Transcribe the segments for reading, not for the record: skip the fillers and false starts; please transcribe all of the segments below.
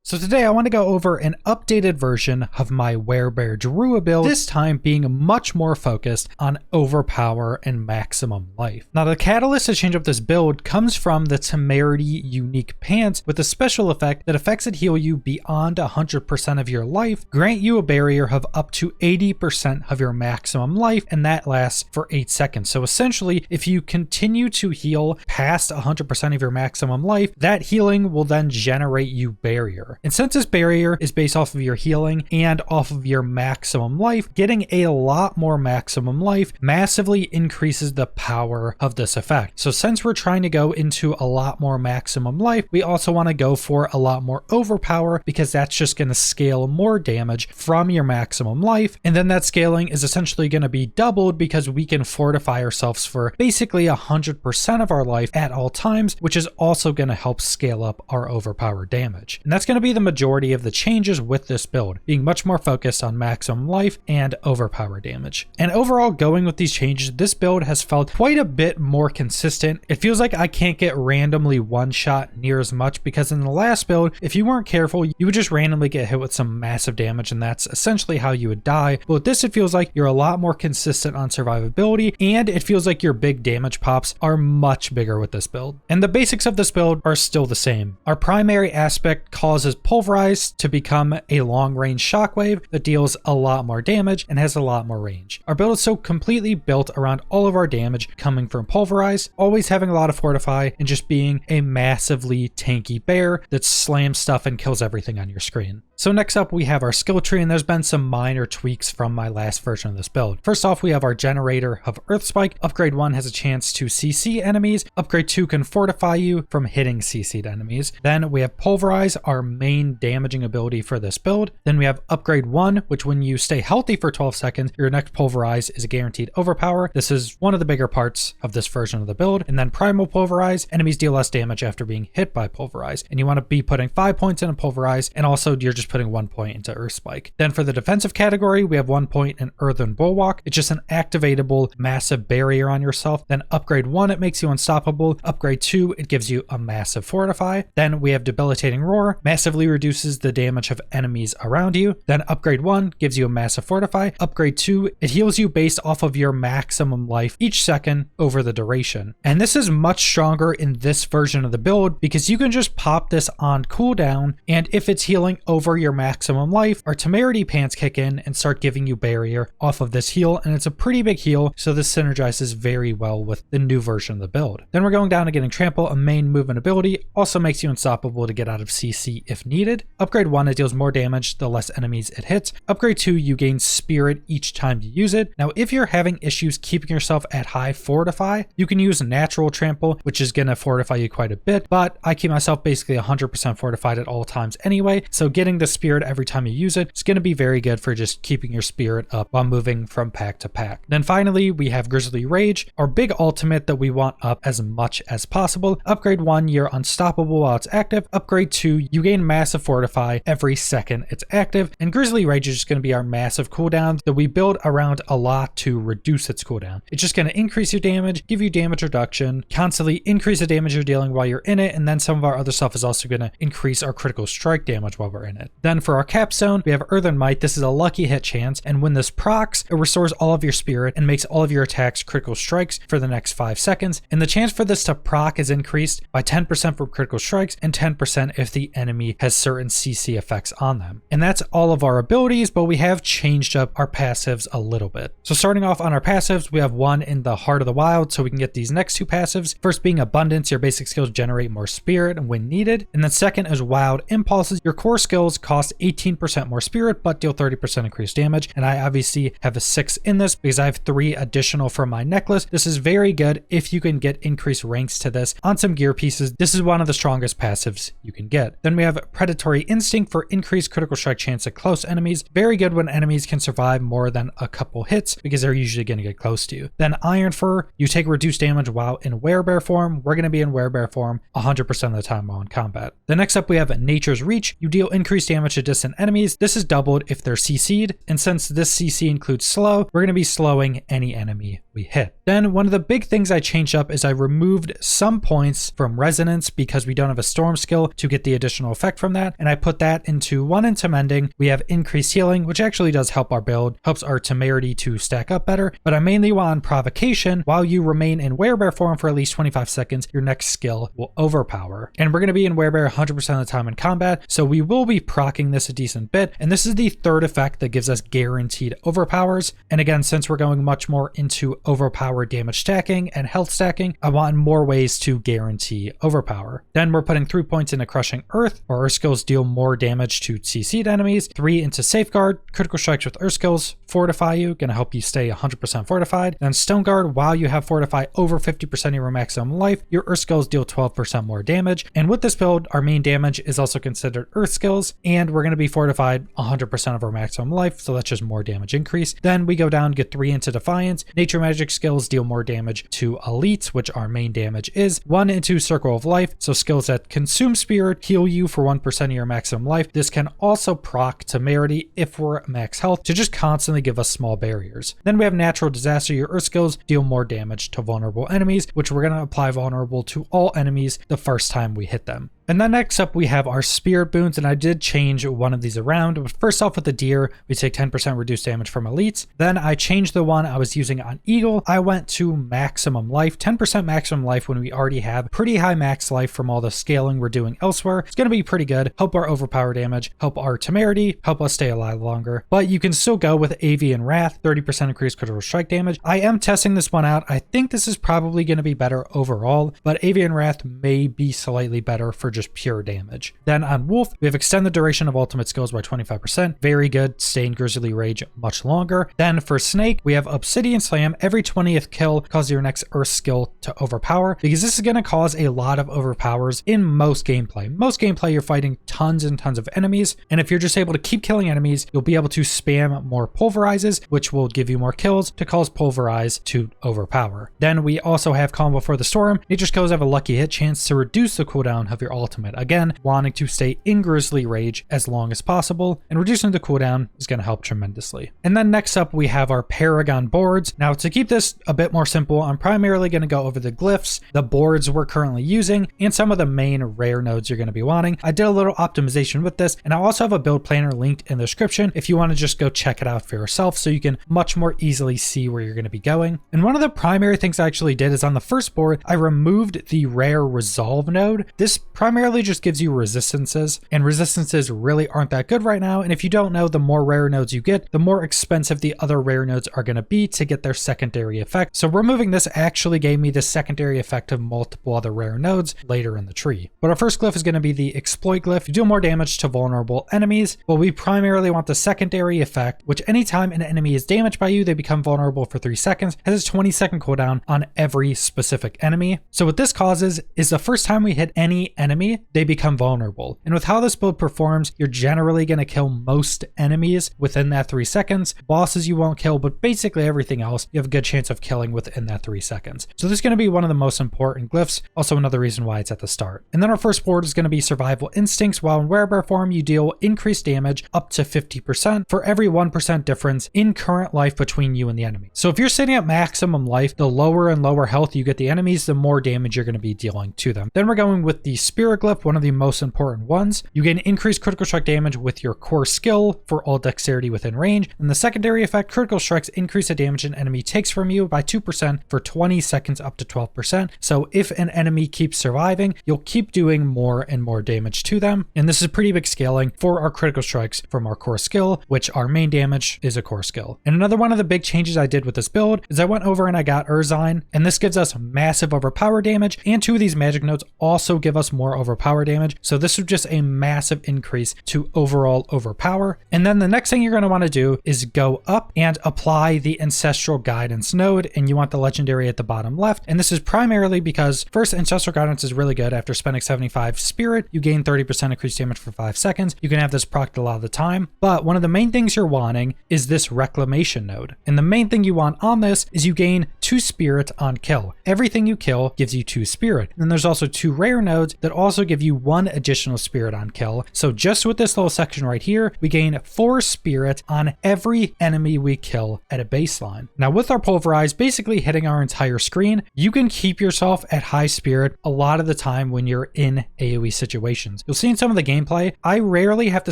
So today I want to go over an updated version of my Werebear Druid build, this time being much more focused on Overpower and maximum life. Now the catalyst to change up this build comes from the Temerity unique pants with a special effect that affects it heal you beyond 100% of your life, grant you a barrier of up to 80% of your maximum life, and that lasts for 8 seconds. So essentially, if you continue to heal past 100% of your maximum life, that healing will then generate you barrier. And since this barrier is based off of your healing and off of your maximum life, getting a lot more maximum life massively increases the power of this effect. So since we're trying to go into a lot more maximum life, we also want to go for a lot more overpower because that's just going to scale more damage from your maximum life. And then that scaling is essentially going to be doubled because we can fortify ourselves for basically 100% of our life at all times, which is also going to help scale up our overpower damage. And that's going to be the majority of the changes with this build, being much more focused on maximum life and overpower damage. And overall, going with these changes, this build has felt quite a bit more consistent. It feels like I can't get randomly one shot near as much because in the last build, if you weren't careful, you would just randomly get hit with some massive damage and that's essentially how you would die. But with this, it feels like you're a lot more consistent on survivability and it feels like your big damage pops are much bigger with this build. And the basics of this build are still the same. Our primary aspect causes Pulverize to become a long-range shockwave that deals a lot more damage and has a lot more range. Our build is so completely built around all of our damage coming from Pulverize, always having a lot of Fortify, and just being a massively tanky bear that slams stuff and kills everything on your screen. So next up we have our skill tree, and there's been some minor tweaks from my last version of this build. First off, we have our generator of Earth Spike. Upgrade 1 has a chance to CC enemies. Upgrade 2 can fortify you from hitting CC'd enemies. Then we have Pulverize, our main damaging ability for this build. Then we have Upgrade 1, which when you stay healthy for 12 seconds, your next Pulverize is a guaranteed overpower. This is one of the bigger parts of this version of the build. And then Primal Pulverize, enemies deal less damage after being hit by Pulverize. And you want to be putting 5 points in a Pulverize, and also you're just putting 1 point into Earth Spike. Then for the defensive category, we have 1 point in Earthen Bulwark. It's just an activatable massive barrier on yourself. Then Upgrade 1, it makes you unstoppable. Upgrade 2, it gives you a massive fortify. Then we have Debilitating Roar, massively reduces the damage of enemies around you. Then Upgrade 1 gives you a massive fortify. Upgrade 2, it heals you based off of your maximum life each second over the duration. And this is much stronger in this version of the build because you can just pop this on cooldown, and if it's healing over your maximum life, our Temerity pants kick in and start giving you barrier off of this heal, and it's a pretty big heal, so this synergizes very well with the new version of the build. Then we're going down to getting Trample, a main movement ability, also makes you unstoppable to get out of CC if needed. Upgrade 1, it deals more damage the less enemies it hits. Upgrade 2, you gain Spirit each time you use it. Now if you're having issues keeping yourself at high Fortify, you can use Natural Trample, which is going to fortify you quite a bit, but I keep myself basically 100% fortified at all times anyway, so getting the Spirit every time you use it is going to be very good for just keeping your spirit up while moving from pack to pack. Then finally, we have Grizzly Rage, our big ultimate that we want up as much as possible. Upgrade 1, you're unstoppable while it's active. Upgrade 2, you gain massive fortify every second it's active. And Grizzly Rage is just going to be our massive cooldown that we build around a lot to reduce its cooldown. It's just going to increase your damage, give you damage reduction, constantly increase the damage you're dealing while you're in it, and then some of our other stuff is also going to increase our critical strike damage while we're in it. Then for our capstone, we have Earthen Might. This is a lucky hit chance, and when this procs, it restores all of your spirit and makes all of your attacks critical strikes for the next 5 seconds. And the chance for this to proc is increased by 10% for critical strikes and 10% if the enemy has certain CC effects on them. And that's all of our abilities, but we have changed up our passives a little bit. So starting off on our passives, we have 1 in the Heart of the Wild, so we can get these next 2 passives. First being Abundance, your basic skills generate more spirit when needed. And then second is Wild Impulses. Your core skills cost 18% more spirit, but deal 30% increased damage. And I obviously have a 6 in this because I have 3 additional from my necklace. This is very good if you can get increased ranks to this on some gear pieces. This is one of the strongest passives you can get. Then we have Predatory Instinct for increased critical strike chance at close enemies. Very good when enemies can survive more than a couple hits because they're usually going to get close to you. Then Iron Fur, you take reduced damage while in Werebear form. We're going to be in Werebear form 100% of the time while in combat. Then next up we have Nature's Reach. You deal increased damage to distant enemies. This is doubled if they're CC'd, and since this CC includes slow, we're going to be slowing any enemy we we hit. Then one of the big things I changed up is I removed some points from Resonance because we don't have a Storm skill to get the additional effect from that, and I put that into one into Mending. We have increased healing, which actually does help our build, helps our temerity to stack up better, but I mainly want Provocation. While you remain in Werebear form for at least 25 seconds, your next skill will Overpower. And we're going to be in Werebear 100% of the time in combat, so we will be proccing this a decent bit, and this is the third effect that gives us guaranteed overpowers. And again, since we're going much more into overpower damage stacking and health stacking, I want more ways to guarantee overpower. Then we're putting 3 points into Crushing Earth, where Earth skills deal more damage to CC'd enemies, 3 into Safeguard, critical strikes with Earth skills fortify you, gonna help you stay 100% fortified. Then Stone Guard, while you have Fortify over 50% of your maximum life, your Earth skills deal 12% more damage. And with this build, our main damage is also considered Earth skills, and we're gonna be fortified 100% of our maximum life, so that's just more damage increase. Then we go down, get 3 into Defiance. Nature Magic skills deal more damage to elites, which our main damage is. 1 into Circle of Life, so skills that consume Spirit heal you for 1% of your maximum life. This can also proc Temerity if we're at max health to just constantly give us small barriers. Then we have Natural Disaster. Your Earth skills deal more damage to vulnerable enemies, which we're going to apply vulnerable to all enemies the first time we hit them. And then next up we have our Spirit Boons, and I did change one of these around. But first off with the Deer, we take 10% reduced damage from elites. Then I changed the one I was using on Eagle. I went to maximum life, 10% maximum life when we already have pretty high max life from all the scaling we're doing elsewhere. It's going to be pretty good, help our overpower damage, help our temerity, help us stay alive longer. But you can still go with Avian Wrath, 30% increased critical strike damage. I am testing this one out. I think this is probably going to be better overall, but Avian Wrath may be slightly better for just pure damage. Then on Wolf, we have extend the duration of ultimate skills by 25%. Very good, stay in Grizzly Rage much longer. Then for Snake, we have Obsidian Slam. Every 20th kill causes your next Earth skill to overpower, because this is going to cause a lot of overpowers in most gameplay. Most gameplay, you're fighting tons and tons of enemies, and if you're just able to keep killing enemies, you'll be able to spam more Pulverizes, which will give you more kills to cause Pulverize to overpower. Then we also have Calm Before the Storm. Nature skills have a lucky hit chance to reduce the cooldown of your ultimate. Again, wanting to stay in Grizzly Rage as long as possible, and reducing the cooldown is going to help tremendously. And then next up, we have our Paragon Boards. Now, to keep this a bit more simple, I'm primarily going to go over the glyphs, the boards we're currently using, and some of the main rare nodes you're going to be wanting. I did a little optimization with this, and I also have a build planner linked in the description if you want to just go check it out for yourself so you can much more easily see where you're going to be going. And one of the primary things I actually did is on the first board, I removed the rare resolve node. This primarily just gives you resistances, and resistances really aren't that good right now. And if you don't know, the more rare nodes you get, the more expensive the other rare nodes are going to be to get their secondary effect. So removing this actually gave me the secondary effect of multiple other rare nodes later in the tree. But our first glyph is going to be the Exploit glyph. You deal more damage to vulnerable enemies, but we primarily want the secondary effect, which anytime an enemy is damaged by you, they become vulnerable for 3 seconds, has a 20-second cooldown on every specific enemy. So what this causes is the first time we hit any enemy, they become vulnerable. And with how this build performs, you're generally going to kill most enemies within that 3 seconds. Bosses you won't kill, but basically everything else you have a good chance of killing within that 3 seconds. So this is going to be one of the most important glyphs, also another reason why it's at the start. And then our first board is going to be Survival Instincts. While in Werebear form, you deal increased damage up to 50% for every 1% difference in current life between you and the enemy. So if you're sitting at maximum life, the lower and lower health you get the enemies, the more damage you're going to be dealing to them. Then we're going with the Spirit glyph, one of the most important ones. You gain increased critical strike damage with your core skill for all dexterity within range. And the secondary effect, critical strikes increase the damage an enemy takes from you by 2% for 20 seconds up to 12%. So if an enemy keeps surviving, you'll keep doing more and more damage to them. And this is pretty big scaling for our critical strikes from our core skill, which our main damage is a core skill. And another one of the big changes I did with this build is I went over and I got Urzine, and this gives us massive overpower damage, and 2 of these magic nodes also give us more overpower damage. So this was just a massive increase to overall overpower. And then the next thing you're going to want to do is go up and apply the Ancestral Guidance node, and you want the legendary at the bottom left. And this is primarily because first, Ancestral Guidance is really good. After spending 75 spirit, you gain 30% increased damage for 5 seconds. You can have this procced a lot of the time, but one of the main things you're wanting is this Reclamation node. And the main thing you want on this is you gain 2 spirit on kill. Everything you kill gives you 2 spirit. And then there's also 2 rare nodes that also also give you 1 additional spirit on kill. So just with this little section right here, we gain 4 spirit on every enemy we kill at a baseline. Now with our pulverize basically hitting our entire screen, you can keep yourself at high spirit a lot of the time when you're in AoE situations. You'll see in some of the gameplay, I rarely have to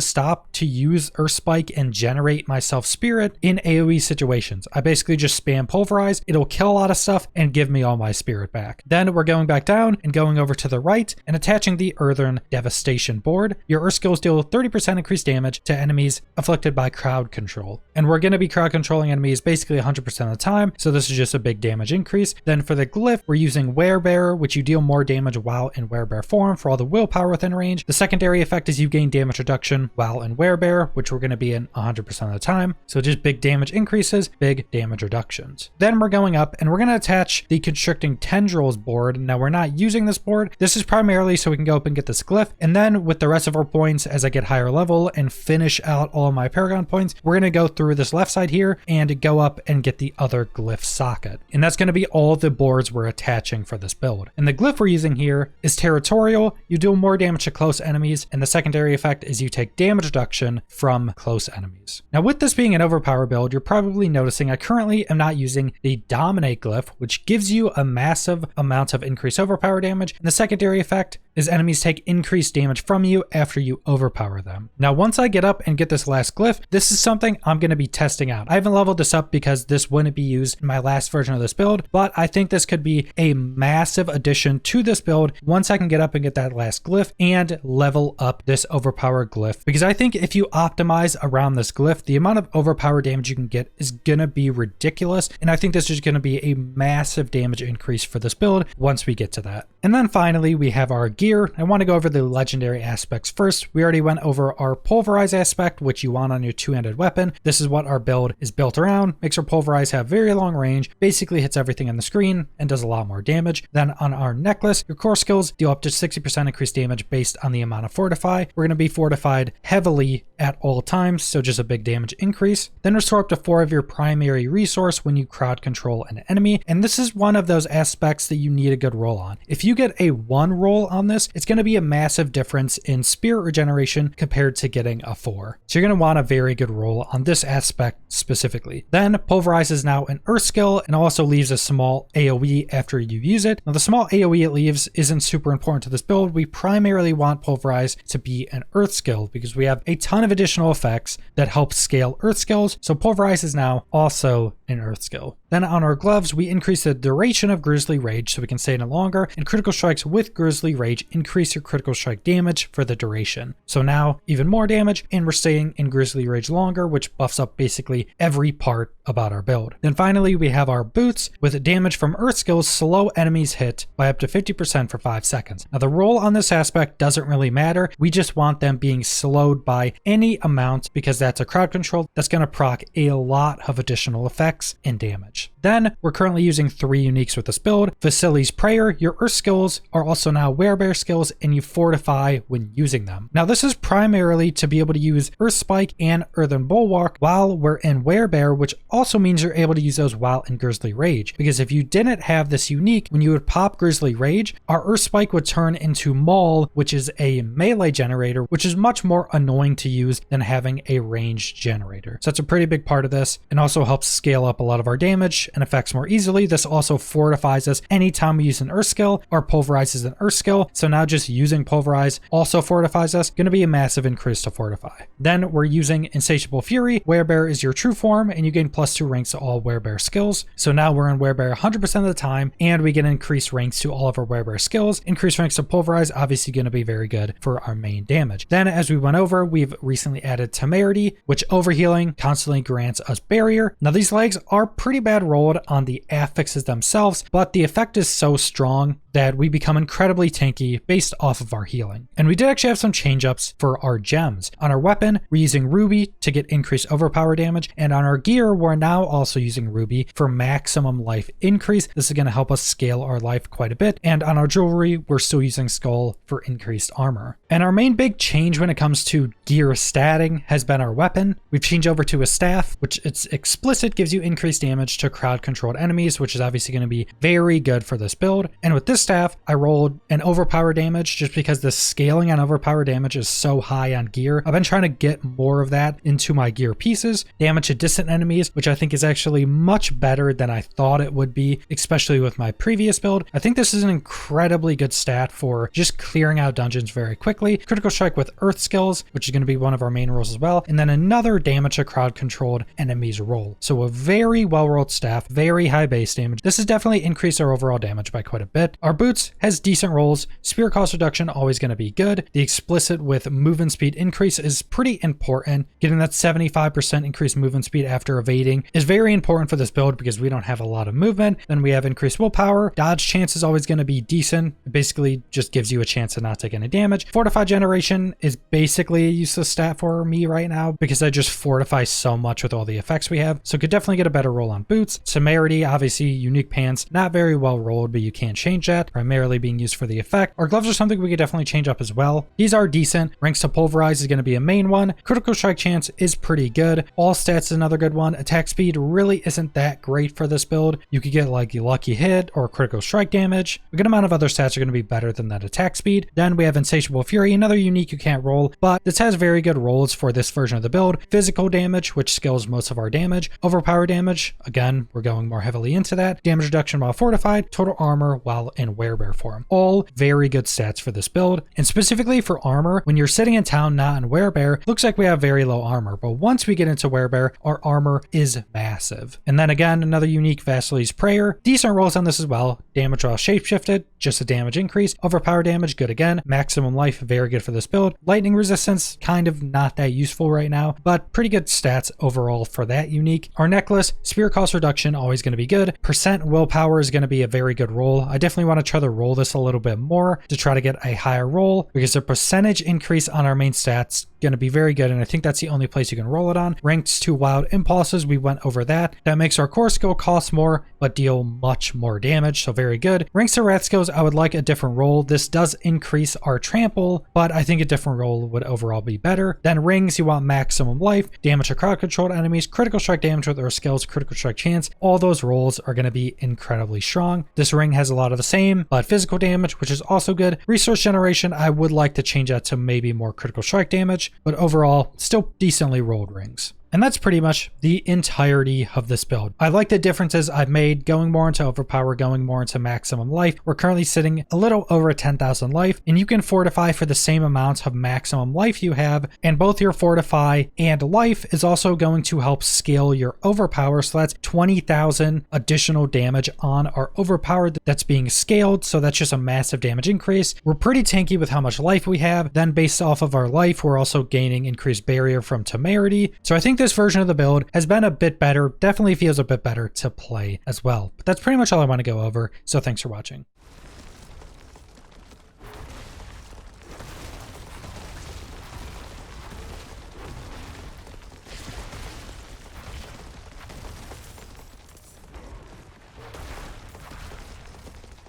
stop to use Earth Spike and generate myself spirit in AoE situations. I basically just spam pulverize, it'll kill a lot of stuff and give me all my spirit back. Then we're going back down and going over to the right and attaching the Earthen Devastation board. Your Earth skills deal 30% increased damage to enemies afflicted by crowd control. And we're going to be crowd controlling enemies basically 100% of the time, so this is just a big damage increase. Then for the glyph, we're using Werebearer, which you deal more damage while in Werebear form for all the willpower within range. The secondary effect is you gain damage reduction while in Werebear, which we're going to be in 100% of the time. So just big damage increases, big damage reductions. Then we're going up and we're going to attach the Constricting Tendrils board. Now we're not using this board. This is primarily so we can go up and get this glyph. And then with the rest of our points, as I get higher level and finish out all of my Paragon points, we're going to go through this left side here and go up and get the other glyph socket. And that's going to be all the boards we're attaching for this build. And the glyph we're using here is Territorial. You deal more damage to close enemies, and the secondary effect is you take damage reduction from close enemies. Now with this being an Overpower build, you're probably noticing I currently am not using the Dominate glyph, which gives you a massive amount of increased overpower damage, and the secondary effect is enemies take increased damage from you after you overpower them. Now once I get up and get this last glyph, this is something I'm going to be testing out. I haven't leveled this up because this wouldn't be used in my last version of this build, but I think this could be a massive addition to this build once I can get up and get that last glyph and level up this Overpower glyph, because I think if you optimize around this glyph, the amount of overpower damage you can get is going to be ridiculous, and I think this is going to be a massive damage increase for this build once we get to that. And then finally we have our gear. I want to go over the legendary aspects first. We already went over our pulverize aspect, which you want on your two-handed weapon. This is what our build is built around. Makes our pulverize have very long range, basically hits everything on the screen and does a lot more damage. Then on our necklace, your core skills deal up to 60% increased damage based on the amount of fortify. We're going to be fortified heavily at all times, so just a big damage increase. Then restore up to 4 of your primary resource when you crowd control an enemy, and this is one of those aspects that you need a good roll on. If you get a 1 roll on this, it's going to be a massive difference in spirit regeneration compared to getting a 4. So you're going to want a very good roll on this aspect specifically. Then pulverize is now an earth skill and also leaves a small AoE after you use it. Now the small AoE it leaves isn't super important to this build. We primarily want pulverize to be an earth skill because we have a ton of additional effects that help scale earth skills. So pulverize is now also an earth skill. Then on our gloves, we increase the duration of Grizzly Rage so we can stay in it longer, and critical strikes with Grizzly Rage increase your critical strike damage for the duration. So now even more damage, and we're staying in Grizzly Rage longer, which buffs up basically every part about our build. Then finally, we have our boots with damage from earth skills slow enemies hit by up to 50% for 5 seconds. Now the roll on this aspect doesn't really matter. We just want them being slowed by any amount because that's a crowd control that's going to proc a lot of additional effects and damage. Then we're currently using 3 uniques with this build. Vasili's Prayer, your earth skills are also now werebear skills and you fortify when using them. Now this is primarily to be able to use Earth Spike and Earthen Bulwark while we're in werebear, which also means you're able to use those while in Grizzly Rage, because if you didn't have this unique, when you would pop Grizzly Rage, our Earth Spike would turn into Maul, which is a melee generator, which is much more annoying to use than having a ranged generator. So that's a pretty big part of this, and also helps scale up a lot of our damage and effects more easily. This also fortifies us anytime we use an earth skill. Our pulverize is an earth skill, so now just using pulverize also fortifies us. Going to be a massive increase to fortify. Then we're using Insatiable Fury. Werebear is your true form and you gain +2 ranks to all werebear skills. So now we're in werebear 100% of the time and we get increased ranks to all of our werebear skills. Increased ranks to pulverize, obviously going to be very good for our main damage. Then as we went over, we've recently added Temerity, which overhealing constantly grants us barrier. Now these legs are pretty bad rolled on the affixes themselves, but the effect is so strong that we become incredibly tanky based off of our healing. And we did actually have some change ups for our gems. On our weapon, we're using Ruby to get increased overpower damage, and on our gear, we're now also using Ruby for maximum life increase. This is going to help us scale our life quite a bit. And on our jewelry, we're still using Skull for increased armor. And our main big change when it comes to gear statting has been our weapon. We've changed over to a staff, which it's explicit gives you increased damage to crowd crowd controlled enemies, which is obviously going to be very good for this build. And with this staff, I rolled an overpower damage just because the scaling on overpower damage is so high on gear. I've been trying to get more of that into my gear pieces. Damage to distant enemies, which I think is actually much better than I thought it would be, especially with my previous build. I think this is an incredibly good stat for just clearing out dungeons very quickly. Critical strike with earth skills, which is going to be one of our main rolls as well. And then another damage to crowd controlled enemies roll. So a very well rolled staff, very high base damage. This has definitely increased our overall damage by quite a bit. Our boots has decent rolls. Spear cost reduction, always going to be good. The explicit with movement speed increase is pretty important. Getting that 75% increased movement speed after evading is very important for this build because we don't have a lot of movement. Then we have increased willpower. Dodge chance is always going to be decent. It basically just gives you a chance to not take any damage. Fortify generation is basically a useless stat for me right now because I just fortify so much with all the effects we have. So could definitely get a better roll on boots. Temerity, obviously unique pants, not very well rolled, but you can't change that. Primarily being used for the effect. Our gloves are something we could definitely change up as well. These are decent. Ranks to pulverize is going to be a main one. Critical strike chance is pretty good. All stats is another good one. Attack speed really isn't that great for this build. You could get like a lucky hit or critical strike damage. A good amount of other stats are going to be better than that attack speed. Then we have Insatiable Fury, another unique you can't roll, but this has very good rolls for this version of the build. Physical damage, which scales most of our damage. Overpower damage, again, we're going more heavily into that. Damage reduction while fortified. Total armor while in werebear form. All very good stats for this build. And specifically for armor, when you're sitting in town not in werebear, looks like we have very low armor, but once we get into werebear, our armor is massive. And then again, another unique Vasily's Prayer. Decent rolls on this as well. Damage while shapeshifted, just a damage increase. Overpower damage, good again. Maximum life, very good for this build. Lightning resistance, kind of not that useful right now, but pretty good stats overall for that unique. Our necklace, spear cost reduction, always going to be good. Percent willpower is going to be a very good roll. I definitely want to try to roll this a little bit more to try to get a higher roll because the percentage increase on our main stats going to be very good, and I think that's the only place you can roll it on. Ranked to Wild Impulses, we went over that. That makes our core skill cost more, but deal much more damage, so very good. Ranks to Wrath skills, I would like a different roll. This does increase our trample, but I think a different roll would overall be better. Then rings, you want maximum life, damage to crowd controlled enemies, critical strike damage with our skills, critical strike chance. All those rolls are going to be incredibly strong. This ring has a lot of the same, but physical damage, which is also good. Resource generation, I would like to change that to maybe more critical strike damage, but overall, still decently rolled rings. And that's pretty much the entirety of this build. I like the differences I've made going more into Overpower, going more into maximum life. We're currently sitting a little over 10,000 life, and you can fortify for the same amount of maximum life you have, and both your fortify and life is also going to help scale your Overpower, so that's 20,000 additional damage on our Overpower that's being scaled, so that's just a massive damage increase. We're pretty tanky with how much life we have. Then based off of our life, we're also gaining increased barrier from Temerity, so I think this version of the build has been a bit better, definitely feels a bit better to play as well. But that's pretty much all I want to go over, so thanks for watching.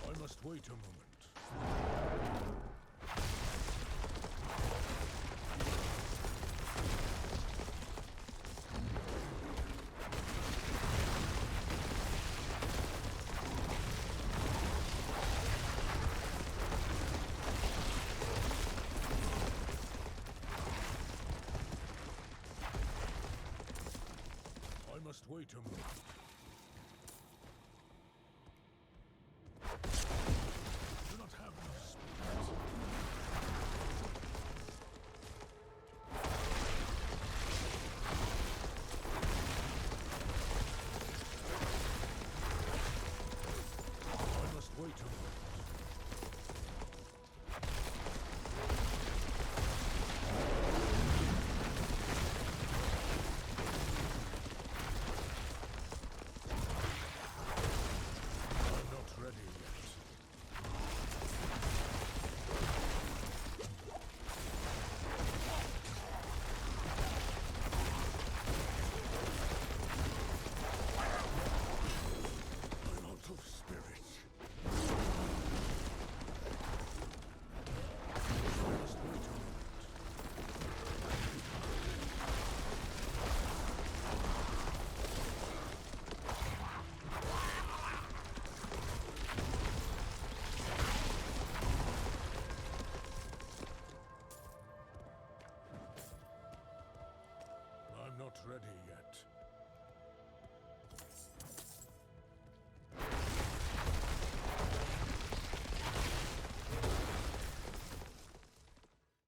I must wait a moment. I must wait a moment. Do not have enough space. I must wait a moment. ready yet.